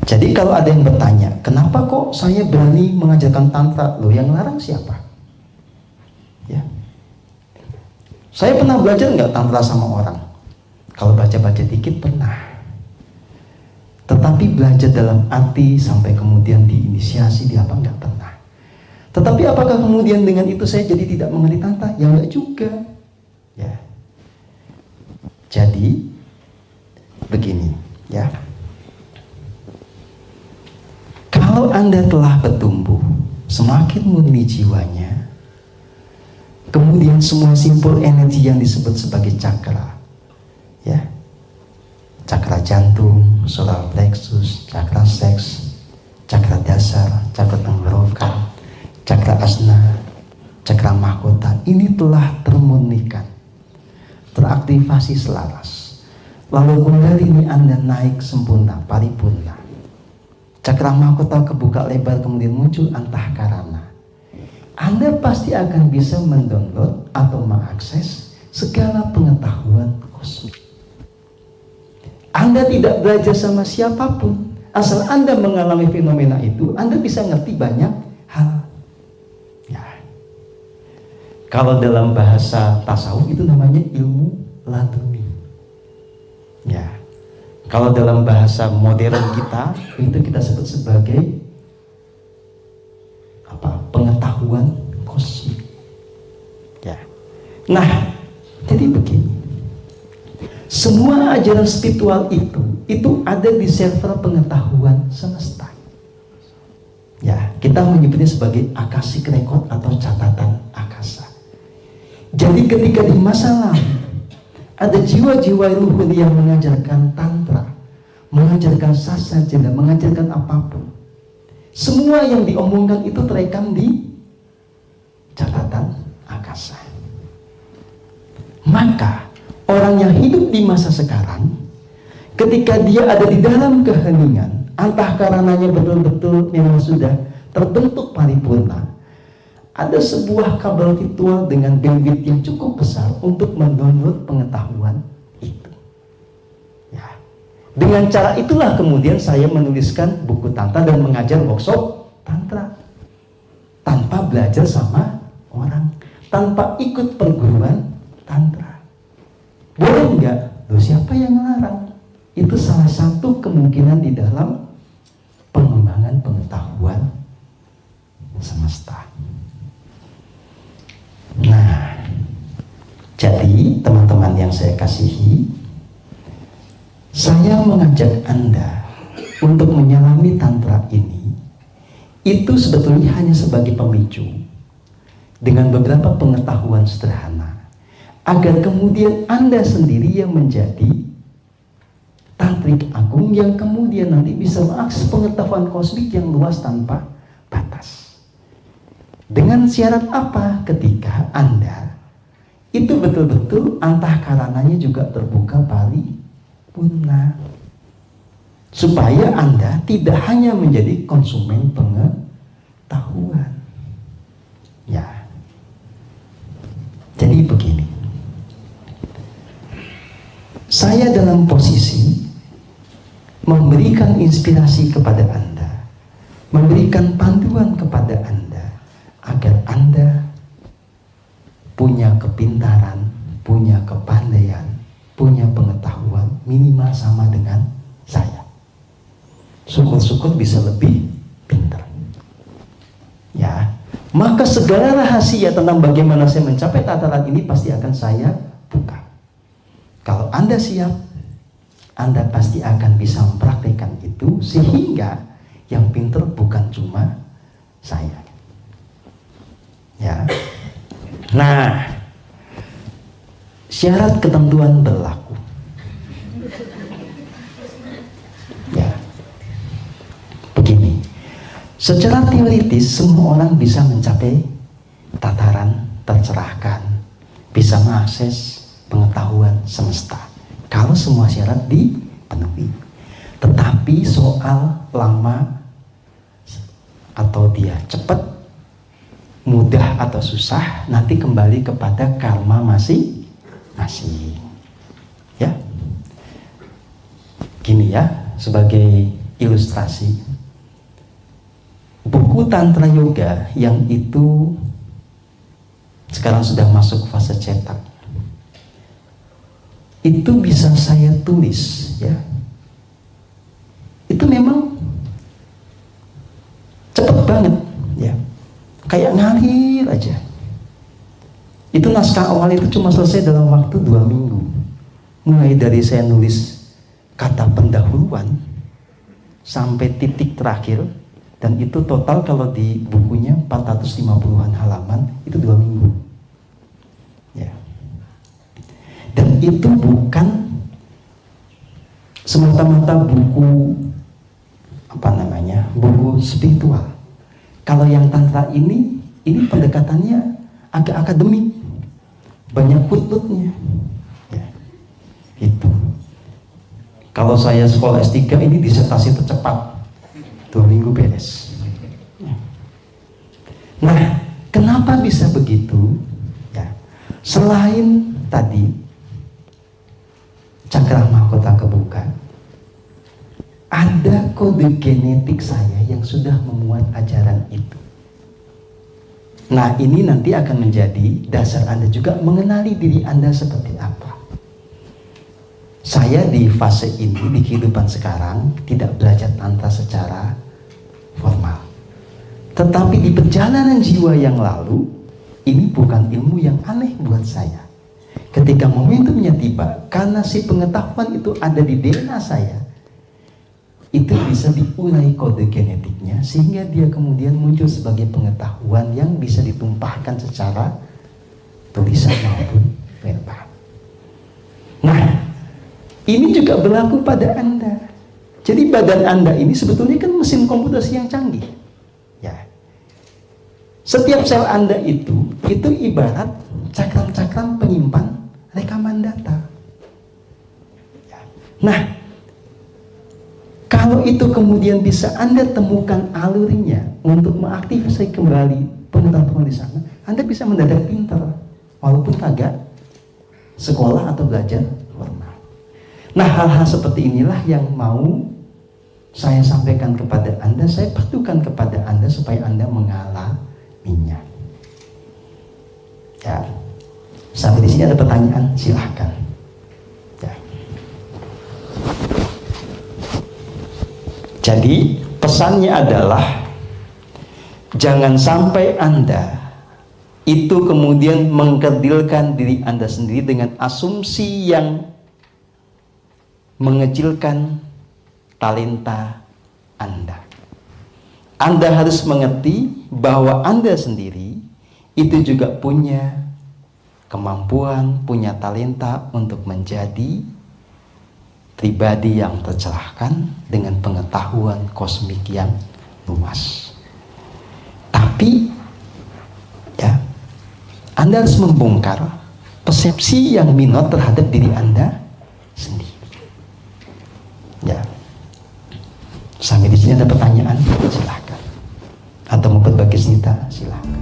Jadi kalau ada yang bertanya, kenapa kok saya berani mengajarkan tantra? Loh, yang larang siapa? Ya. Saya pernah belajar nggak tantra sama orang? Kalau baca-baca dikit pernah. Tetapi belajar dalam arti sampai kemudian diinisiasi di apa nggak pernah. Tetapi apakah kemudian dengan itu saya jadi tidak mengerti tantra? Ya nggak juga. Ya. Jadi begini, ya. Kalau Anda telah bertumbuh, semakin murni jiwanya, kemudian semua simpul energi yang disebut sebagai cakra, ya, cakra jantung, solar plexus, cakra seks, cakra dasar, cakra tenggorokan, cakra asna, cakra mahkota, ini telah termurnikan, teraktivasi selaras. Lalu kundalini Anda naik sempurna, paripurna. Cakra mahkota kebuka lebar, kemudian muncul antahkarana. Anda pasti akan bisa mendownload atau mengakses segala pengetahuan kosmik. Anda tidak belajar sama siapapun, asal Anda mengalami fenomena itu, Anda bisa ngerti banyak hal. Ya. Kalau dalam bahasa tasawuf itu namanya ilmu laduni. Ya. Kalau dalam bahasa modern kita, itu kita sebut sebagai apa? Pengetahuan kosmik. Ya. Nah, jadi begini. Semua ajaran spiritual itu ada di server pengetahuan semesta. Ya, kita menyebutnya sebagai akashic record atau catatan akasa. Jadi ketika di masa lalu ada jiwa-jiwa luhur yang mengajarkan tantra, mengajarkan sasajana, mengajarkan apapun. Semua yang diomongkan itu terekam di catatan akasa. Maka orang yang hidup di masa sekarang, ketika dia ada di dalam keheningan, antahkarananya betul-betul memang sudah terbentuk paripurna, ada sebuah kabel virtual dengan bandwidth yang cukup besar untuk mendownload pengetahuan itu. Ya. Dengan cara itulah kemudian saya menuliskan buku tantra dan mengajar workshop tantra. Tanpa belajar sama orang, tanpa ikut perguruan tantra. Boleh enggak? Loh, siapa yang melarang? Itu salah satu kemungkinan di dalam pengembangan pengetahuan semesta. Nah, jadi teman-teman yang saya kasihi, saya mengajak Anda untuk menyelami tantra ini, itu sebetulnya hanya sebagai pemicu dengan beberapa pengetahuan sederhana, agar kemudian Anda sendiri yang menjadi tantrik agung yang kemudian nanti bisa mengakses pengetahuan kosmik yang luas tanpa batas. Dengan syarat apa? Ketika Anda itu betul-betul antahkarananya juga terbuka paripurna, supaya Anda tidak hanya menjadi konsumen pengetahuan. Ya. Jadi begini, saya dalam posisi memberikan inspirasi kepada Anda, memberikan panduan kepada Anda, agar Anda punya kepintaran, punya kepandaian, punya pengetahuan minimal sama dengan saya. Syukur-syukur bisa lebih pintar. Ya, maka segala rahasia tentang bagaimana saya mencapai tataran ini pasti akan saya buka. Kalau Anda siap, Anda pasti akan bisa mempraktikkan itu, sehingga yang pintar bukan cuma saya. Ya. Nah, syarat ketentuan berlaku. Ya. Begini, secara teoritis semua orang bisa mencapai tataran tercerahkan, bisa mengakses pengetahuan semesta kalau semua syarat dipenuhi. Tetapi soal lama atau dia cepat, mudah atau susah, nanti kembali kepada karma masing-masing. Ya, gini ya, sebagai ilustrasi buku Tantra Yoga yang itu sekarang sudah masuk fase cetak. Itu bisa saya tulis, ya. Itu memang cepet banget, ya. Kayak ngalir aja. Itu naskah awal itu cuma selesai dalam waktu 2 minggu. Mulai dari saya nulis kata pendahuluan sampai titik terakhir, dan itu total kalau di bukunya 450-an halaman, itu 2 minggu, ya. Dan itu bukan semata-mata buku buku spiritual. Kalau yang tantra ini pendekatannya agak akademik, banyak footnote-nya, ya, gitu. Kalau saya sekolah S3 ini disertasi tercepat 2 minggu beres. Nah, kenapa bisa begitu? Ya, selain tadi cakra mahkota kebuka, ada kode genetik saya yang sudah memuat ajaran itu. Nah, ini nanti akan menjadi dasar Anda juga mengenali diri Anda seperti apa. Saya di fase ini, di kehidupan sekarang, tidak belajar tantra secara formal. Tetapi di perjalanan jiwa yang lalu, ini bukan ilmu yang aneh buat saya. Ketika momentumnya tiba, karena si pengetahuan itu ada di DNA saya, itu bisa diurai kode genetiknya, sehingga dia kemudian muncul sebagai pengetahuan yang bisa ditumpahkan secara tulisan maupun verbal. Nah, ini juga berlaku pada Anda. Jadi badan Anda ini sebetulnya kan mesin komputasi yang canggih, ya. Setiap sel Anda itu ibarat cakram-cakram penyimpan rekaman data, ya. Nah, kalau itu kemudian bisa Anda temukan alurnya untuk mengaktifasi kembali pengetahuan di sana, Anda bisa mendadak pintar, walaupun kagak sekolah atau belajar formal. Nah, hal-hal seperti inilah yang mau saya sampaikan kepada Anda, saya perlukan kepada Anda supaya Anda mengalaminya. Ya, sampai di sini ada pertanyaan, silahkan. Jadi pesannya adalah jangan sampai Anda itu kemudian mengkerdilkan diri Anda sendiri dengan asumsi yang mengecilkan talenta Anda. Anda harus mengerti bahwa Anda sendiri itu juga punya kemampuan, punya talenta untuk menjadi pribadi yang tercerahkan dengan pengetahuan kosmik yang luas. Tapi ya, Anda harus membongkar persepsi yang minor terhadap diri Anda sendiri. Ya. Sampai di sini ada pertanyaan, silakan. Atau mau berbagi cerita, silakan.